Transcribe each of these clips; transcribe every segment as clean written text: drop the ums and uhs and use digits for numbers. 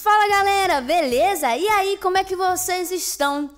Fala galera, beleza? E aí, como é que vocês estão?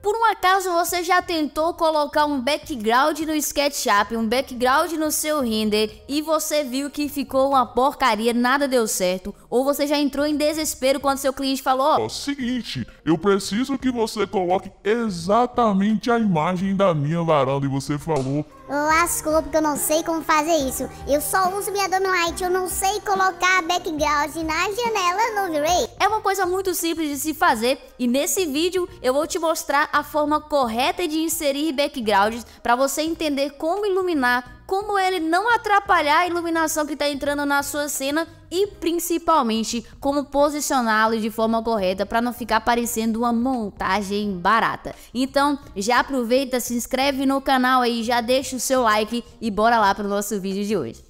Por um acaso você já tentou colocar um background no SketchUp, um background no seu render e você viu que ficou uma porcaria, nada deu certo? Ou você já entrou em desespero quando seu cliente falou: Seguinte, eu preciso que você coloque exatamente a imagem da minha varanda e você falou: lascou, porque eu não sei como fazer isso. Eu só uso minha Dominlight, eu não sei colocar background na janela no V-Ray. É uma coisa muito simples de se fazer e nesse vídeo eu vou te mostrar a forma correta de inserir backgrounds para você entender como iluminar, como ele não atrapalhar a iluminação que está entrando na sua cena e principalmente como posicioná-lo de forma correta para não ficar parecendo uma montagem barata. Então já aproveita, se inscreve no canal aí, já deixa o seu like e bora lá para o nosso vídeo de hoje.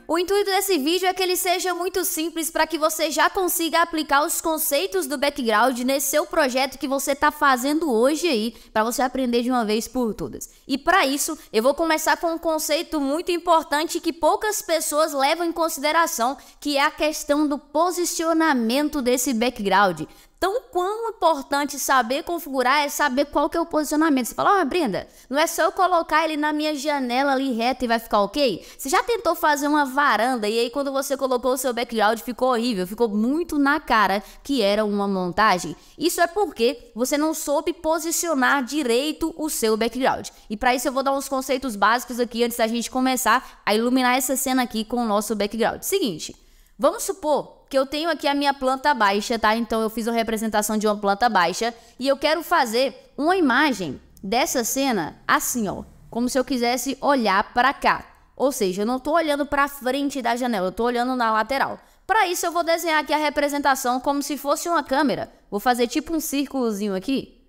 O intuito desse vídeo é que ele seja muito simples para que você já consiga aplicar os conceitos do background nesse seu projeto que você está fazendo hoje aí, para você aprender de uma vez por todas. E para isso, eu vou começar com um conceito muito importante que poucas pessoas levam em consideração, que é a questão do posicionamento desse background. Então, quão importante saber configurar é saber qual que é o posicionamento. Você fala: Brenda, não é só eu colocar ele na minha janela ali reto e vai ficar ok? Você já tentou fazer uma varanda e aí quando você colocou o seu background ficou horrível, ficou muito na cara que era uma montagem? Isso é porque você não soube posicionar direito o seu background. E para isso eu vou dar uns conceitos básicos aqui antes da gente começar a iluminar essa cena aqui com o nosso background. Seguinte, vamos supor que eu tenho aqui a minha planta baixa, tá? Então eu fiz uma representação de uma planta baixa e eu quero fazer uma imagem dessa cena assim, ó, como se eu quisesse olhar para cá. Ou seja, eu não tô olhando para frente da janela, eu tô olhando na lateral. Para isso eu vou desenhar aqui a representação como se fosse uma câmera. Vou fazer tipo um círculozinho aqui.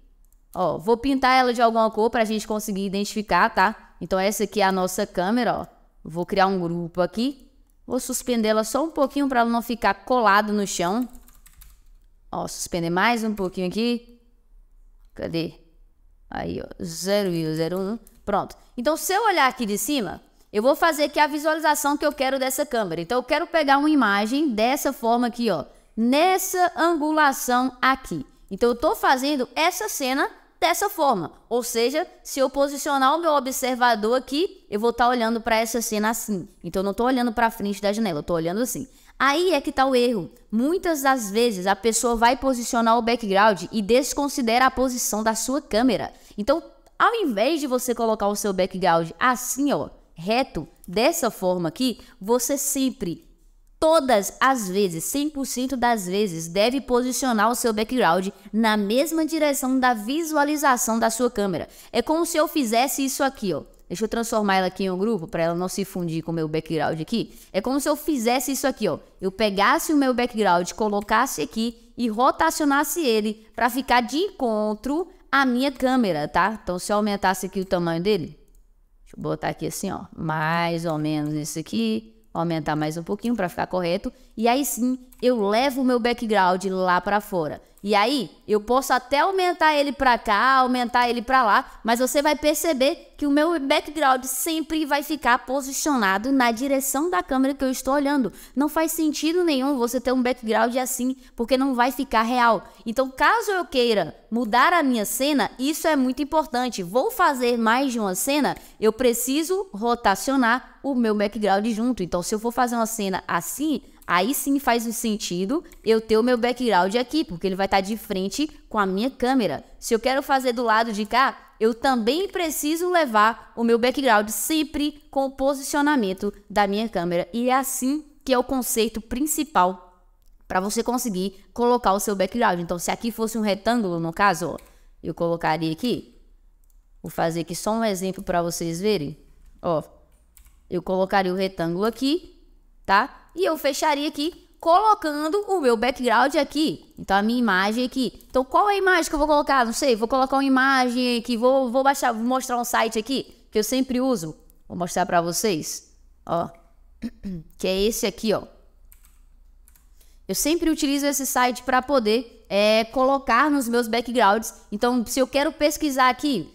Ó, vou pintar ela de alguma cor pra gente conseguir identificar, tá? Então essa aqui é a nossa câmera, ó. Vou criar um grupo aqui. Vou suspendê-la só um pouquinho para ela não ficar colado no chão. Ó, suspender mais um pouquinho aqui. Cadê? Aí, ó, 0,01. Pronto. Então, se eu olhar aqui de cima, eu vou fazer aqui a visualização que eu quero dessa câmera. Então, eu quero pegar uma imagem dessa forma aqui, ó. Nessa angulação aqui. Então, eu tô fazendo essa cena dessa forma, ou seja, se eu posicionar o meu observador aqui, eu vou estar olhando para essa cena assim. Então eu não estou olhando para frente da janela, eu estou olhando assim. Aí é que está o erro. Muitas das vezes a pessoa vai posicionar o background e desconsidera a posição da sua câmera. Então, ao invés de você colocar o seu background assim, ó, reto, dessa forma aqui, você sempre, todas as vezes, 100% das vezes, deve posicionar o seu background na mesma direção da visualização da sua câmera. É como se eu fizesse isso aqui, ó. Deixa eu transformar ela aqui em um grupo para ela não se fundir com o meu background aqui. É como se eu fizesse isso aqui, ó. Eu pegasse o meu background, colocasse aqui e rotacionasse ele para ficar de encontro à minha câmera, tá? Então, se eu aumentasse aqui o tamanho dele, deixa eu botar aqui assim, ó, mais ou menos isso aqui. Aumentar mais um pouquinho para ficar correto. E aí sim, eu levo o meu background lá para fora. E aí, eu posso até aumentar ele para cá, aumentar ele para lá, mas você vai perceber que o meu background sempre vai ficar posicionado na direção da câmera que eu estou olhando. Não faz sentido nenhum você ter um background assim, porque não vai ficar real. Então, caso eu queira mudar a minha cena, isso é muito importante. Vou fazer mais de uma cena, eu preciso rotacionar o meu background junto. Então, se eu for fazer uma cena assim, aí sim faz um sentido eu ter o meu background aqui, porque ele vai estar de frente com a minha câmera. Se eu quero fazer do lado de cá, eu também preciso levar o meu background sempre com o posicionamento da minha câmera. E é assim que é o conceito principal para você conseguir colocar o seu background. Então, se aqui fosse um retângulo, no caso, ó, eu colocaria aqui. Vou fazer aqui só um exemplo para vocês verem. Ó, eu colocaria o retângulo aqui, tá? E eu fecharia aqui, colocando o meu background aqui. Então, a minha imagem aqui. Então, qual é a imagem que eu vou colocar? Não sei, vou colocar uma imagem aqui, vou baixar, vou mostrar um site aqui, que eu sempre uso. Vou mostrar pra vocês, ó. Que é esse aqui, ó. Eu sempre utilizo esse site para poder colocar nos meus backgrounds. Então, se eu quero pesquisar aqui,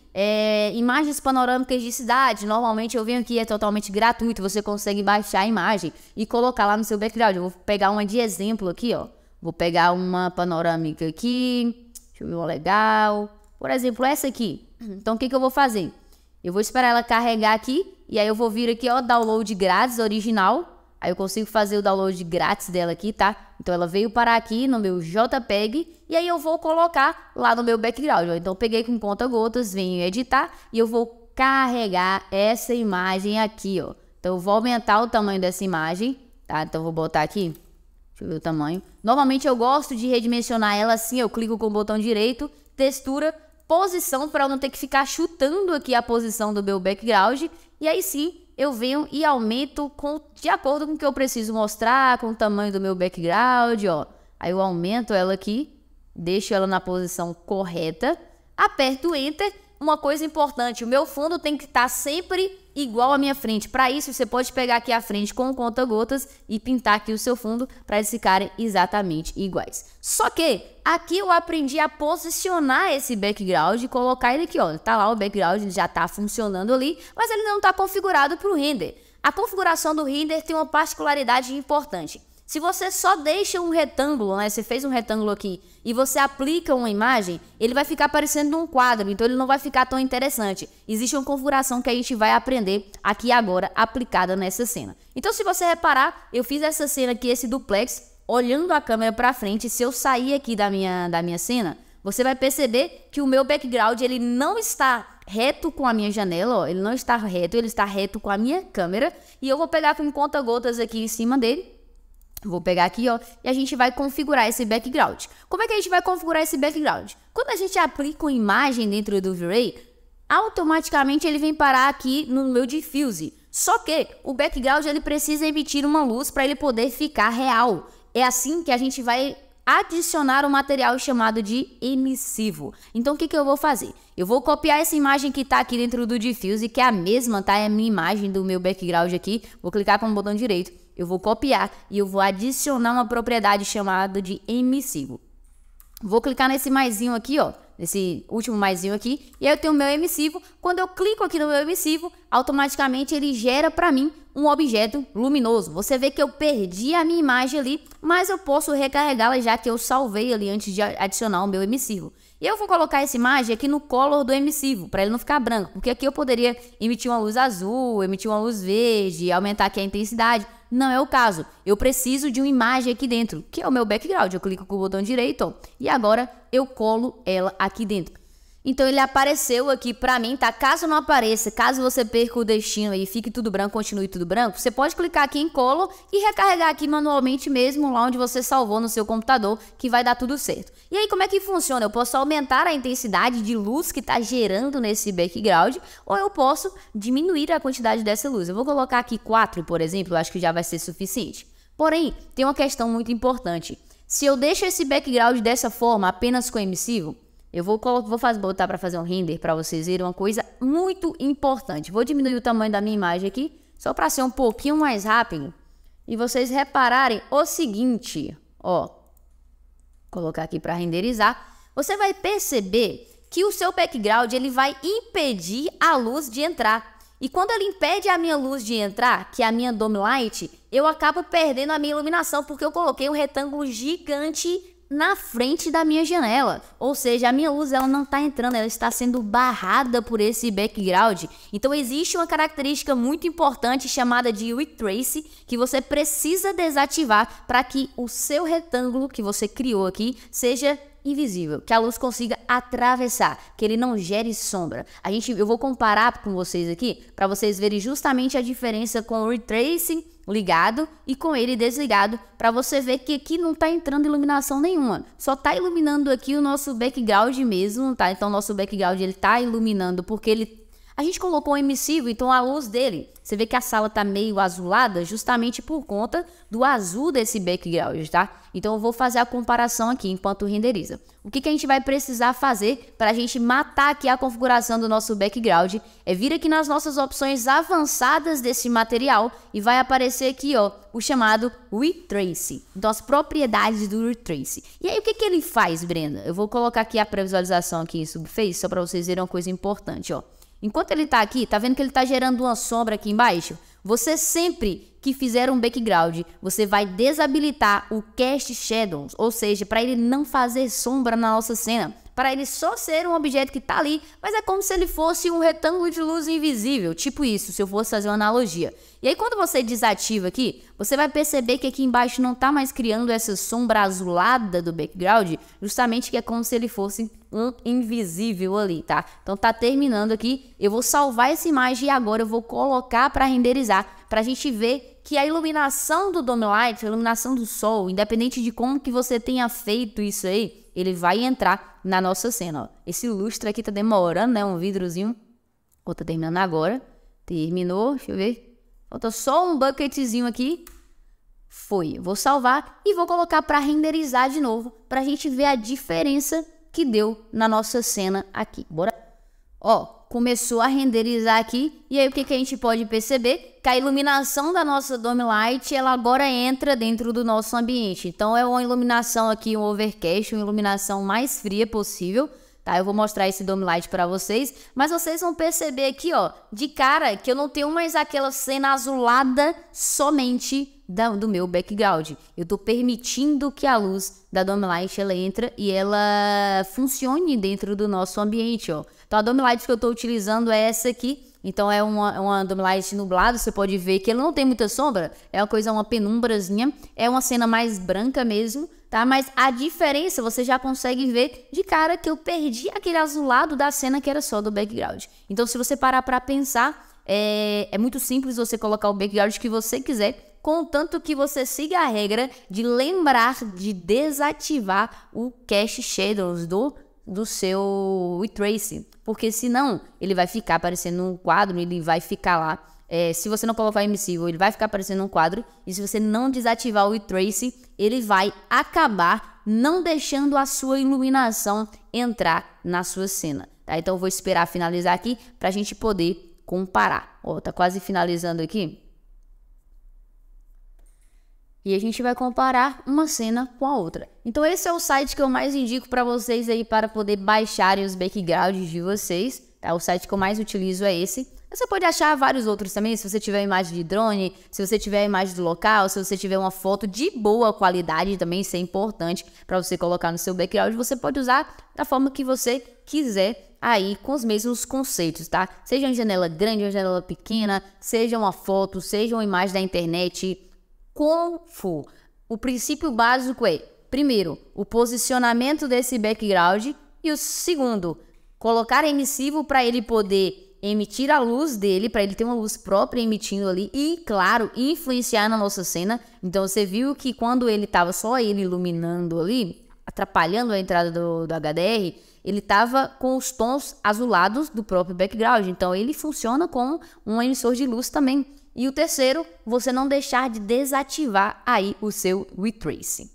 imagens panorâmicas de cidade. Normalmente eu venho aqui, é totalmente gratuito, você consegue baixar a imagem e colocar lá no seu background. Eu vou pegar uma de exemplo aqui, ó. Vou pegar uma panorâmica aqui, deixa eu ver uma legal. Por exemplo, essa aqui. Então o que eu vou fazer? Eu vou esperar ela carregar aqui e aí eu vou vir aqui, ó, download grátis original. Aí eu consigo fazer o download grátis dela aqui, tá? Então ela veio parar aqui no meu JPEG e aí eu vou colocar lá no meu background. Ó. Então eu peguei com conta-gotas, venho editar e eu vou carregar essa imagem aqui, ó. Então eu vou aumentar o tamanho dessa imagem, tá? Então eu vou botar aqui, deixa eu ver o tamanho. Normalmente eu gosto de redimensionar ela assim, eu clico com o botão direito, textura, posição, para eu não ter que ficar chutando aqui a posição do meu background. E aí sim, eu venho e aumento de acordo com o que eu preciso mostrar, com o tamanho do meu background, ó. Aí eu aumento ela aqui, deixo ela na posição correta, aperto o Enter. Uma coisa importante, o meu fundo tem que estar sempre igual à minha frente. Para isso, você pode pegar aqui a frente com o conta-gotas e pintar aqui o seu fundo para eles ficarem exatamente iguais. Só que aqui eu aprendi a posicionar esse background e colocar ele aqui, ó. Tá lá o background, ele já tá funcionando ali, mas ele não tá configurado para o render. A configuração do render tem uma particularidade importante. Se você só deixa um retângulo, né? Você fez um retângulo aqui e você aplica uma imagem, ele vai ficar parecendo um quadro, então ele não vai ficar tão interessante. Existe uma configuração que a gente vai aprender aqui agora, aplicada nessa cena. Então, se você reparar, eu fiz essa cena aqui, esse duplex, olhando a câmera para frente. Se eu sair aqui da minha cena, você vai perceber que o meu background, ele não está reto com a minha janela, ó. Ele não está reto, ele está reto com a minha câmera. E eu vou pegar com conta-gotas aqui em cima dele. Vou pegar aqui, ó, e a gente vai configurar esse background. Como é que a gente vai configurar esse background? Quando a gente aplica uma imagem dentro do V-Ray, automaticamente ele vem parar aqui no meu diffuse. Só que o background, ele precisa emitir uma luz para ele poder ficar real. É assim que a gente vai adicionar um material chamado de emissivo. Então o que eu vou fazer? Eu vou copiar essa imagem que está aqui dentro do diffuse, que é a mesma, tá? É a minha imagem do meu background aqui. Vou clicar com o botão direito. Eu vou copiar e eu vou adicionar uma propriedade chamada de emissivo. Vou clicar nesse maisinho aqui, ó, nesse último maisinho aqui, e aí eu tenho o meu emissivo. Quando eu clico aqui no meu emissivo, automaticamente ele gera para mim um objeto luminoso. Você vê que eu perdi a minha imagem ali, mas eu posso recarregá-la já que eu salvei ali antes de adicionar o meu emissivo. E eu vou colocar essa imagem aqui no color do emissivo, para ele não ficar branco, porque aqui eu poderia emitir uma luz azul, emitir uma luz verde, aumentar aqui a intensidade. Não é o caso. Eu preciso de uma imagem aqui dentro, que é o meu background. Eu clico com o botão direito, ó, e agora eu colo ela aqui dentro. Então ele apareceu aqui pra mim, tá? Caso não apareça, caso você perca o destino e fique tudo branco, continue tudo branco, você pode clicar aqui em Color e recarregar aqui manualmente mesmo lá onde você salvou no seu computador, que vai dar tudo certo. E aí como é que funciona? Eu posso aumentar a intensidade de luz que tá gerando nesse background, ou eu posso diminuir a quantidade dessa luz. Eu vou colocar aqui 4, por exemplo, eu acho que já vai ser suficiente. Porém, tem uma questão muito importante. Se eu deixo esse background dessa forma, apenas com emissivo, eu vou botar para fazer um render para vocês verem uma coisa muito importante. Vou diminuir o tamanho da minha imagem aqui, só para ser um pouquinho mais rápido. E vocês repararem o seguinte, ó. Colocar aqui para renderizar. Você vai perceber que o seu background ele vai impedir a luz de entrar. E quando ele impede a minha luz de entrar, que é a minha dome light, eu acabo perdendo a minha iluminação, porque eu coloquei um retângulo gigante na frente da minha janela, ou seja, a minha luz ela não está entrando, ela está sendo barrada por esse background. Então existe uma característica muito importante chamada de Ray Trace que você precisa desativar para que o seu retângulo que você criou aqui seja invisível, que a luz consiga atravessar, que ele não gere sombra. Eu vou comparar com vocês aqui para vocês verem justamente a diferença com o Ray Tracing ligado e com ele desligado, para você ver que aqui não tá entrando iluminação nenhuma, só tá iluminando aqui o nosso background mesmo, tá? Então nosso background ele tá iluminando porque A gente colocou um emissivo, então a luz dele, você vê que a sala tá meio azulada justamente por conta do azul desse background, tá? Então eu vou fazer a comparação aqui enquanto renderiza. O que a gente vai precisar fazer para a gente matar aqui a configuração do nosso background é vir aqui nas nossas opções avançadas desse material e vai aparecer aqui, ó, o chamado Retrace. Então as propriedades do Retrace. E aí o que ele faz, Brenda? Eu vou colocar aqui a previsualização aqui em Subface só para vocês verem uma coisa importante, ó. Enquanto ele tá aqui, tá vendo que ele tá gerando uma sombra aqui embaixo? Você sempre que fizer um background, você vai desabilitar o Cast Shadows, ou seja, para ele não fazer sombra na nossa cena, para ele só ser um objeto que tá ali, mas é como se ele fosse um retângulo de luz invisível, tipo isso, se eu fosse fazer uma analogia. E aí quando você desativa aqui, você vai perceber que aqui embaixo não tá mais criando essa sombra azulada do background, justamente que é como se ele fosse um invisível ali, tá? Então tá terminando aqui, eu vou salvar essa imagem e agora eu vou colocar para renderizar, pra gente ver que a iluminação do Dome Light, a iluminação do sol, independente de como que você tenha feito isso aí, ele vai entrar na nossa cena, ó. Esse lustre aqui tá demorando, né? Um vidrozinho. Ó, tá terminando agora. Terminou, deixa eu ver. Falta só um bucketzinho aqui. Foi. Vou salvar e vou colocar para renderizar de novo, pra gente ver a diferença que deu na nossa cena aqui. Bora? Ó, começou a renderizar aqui, e aí o que a gente pode perceber? Que a iluminação da nossa Dome Light, ela agora entra dentro do nosso ambiente. Então é uma iluminação aqui, um overcast, uma iluminação mais fria possível, tá? Eu vou mostrar esse Dome Light para vocês, mas vocês vão perceber aqui, ó, de cara, que eu não tenho mais aquela cena azulada somente do meu background. Eu tô permitindo que a luz da Dome Light ela entra e ela funcione dentro do nosso ambiente, ó. Então a Dome Light que eu tô utilizando é essa aqui. Então é uma Dome Light nublada, você pode ver que ela não tem muita sombra, é uma penumbrazinha, é uma cena mais branca mesmo, tá? Mas a diferença você já consegue ver de cara que eu perdi aquele azulado da cena que era só do background. Então se você parar pra pensar, é muito simples você colocar o background que você quiser, contanto que você siga a regra de lembrar de desativar o Cast Shadows do seu Retrace, porque senão ele vai ficar aparecendo um quadro, ele vai ficar lá, se você não colocar emissivo, ele vai ficar aparecendo um quadro, e se você não desativar o Retrace, ele vai acabar não deixando a sua iluminação entrar na sua cena, tá? Então eu vou esperar finalizar aqui pra gente poder comparar. Ó, tá quase finalizando aqui. E a gente vai comparar uma cena com a outra. Então esse é o site que eu mais indico para vocês aí para poder baixarem os backgrounds de vocês, tá? O site que eu mais utilizo é esse. Você pode achar vários outros também, se você tiver imagem de drone, se você tiver imagem do local, se você tiver uma foto de boa qualidade também, isso é importante para você colocar no seu background, você pode usar da forma que você quiser aí com os mesmos conceitos, tá? Seja uma janela grande, uma janela pequena, seja uma foto, seja uma imagem da internet, como for. O princípio básico é, primeiro, o posicionamento desse background e o segundo, colocar emissivo para ele poder emitir a luz dele, para ele ter uma luz própria emitindo ali e, claro, influenciar na nossa cena. Então você viu que quando ele tava só ele iluminando ali, atrapalhando a entrada do HDR, ele tava com os tons azulados do próprio background. Então ele funciona como um emissor de luz também. E o terceiro, você não deixar de desativar aí o seu Retrace.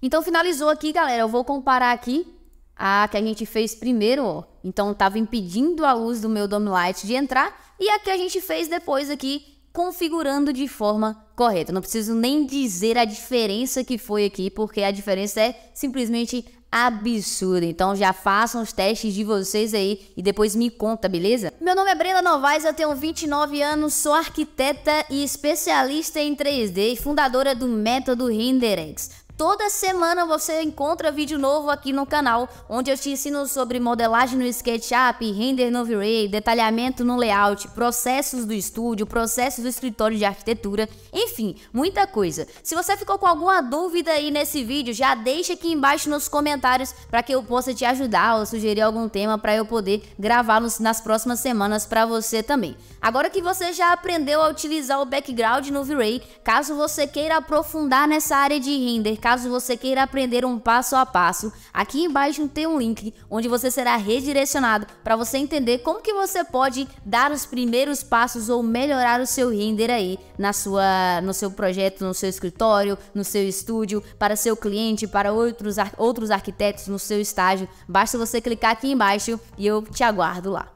Então finalizou aqui, galera. Eu vou comparar aqui a que a gente fez primeiro, ó. Então tava impedindo a luz do meu Dome Light de entrar. E a que a gente fez depois aqui, configurando de forma correta. Não preciso nem dizer a diferença que foi aqui, porque a diferença é simplesmente absurda. Então já façam os testes de vocês aí e depois me conta, beleza? Meu nome é Brenda Novaes, eu tenho 29 anos, sou arquiteta e especialista em 3D e fundadora do método RenderX. Toda semana você encontra vídeo novo aqui no canal, onde eu te ensino sobre modelagem no SketchUp, render no V-Ray, detalhamento no layout, processos do estúdio, processos do escritório de arquitetura, enfim, muita coisa. Se você ficou com alguma dúvida aí nesse vídeo, já deixa aqui embaixo nos comentários para que eu possa te ajudar ou sugerir algum tema para eu poder gravar nas próximas semanas para você também. Agora que você já aprendeu a utilizar o background no V-Ray, caso você queira aprofundar nessa área de render, caso caso você queira aprender um passo a passo, aqui embaixo tem um link onde você será redirecionado para você entender como que você pode dar os primeiros passos ou melhorar o seu render aí no seu projeto, no seu escritório, no seu estúdio, para seu cliente, para outros arquitetos no seu estágio. Basta você clicar aqui embaixo e eu te aguardo lá.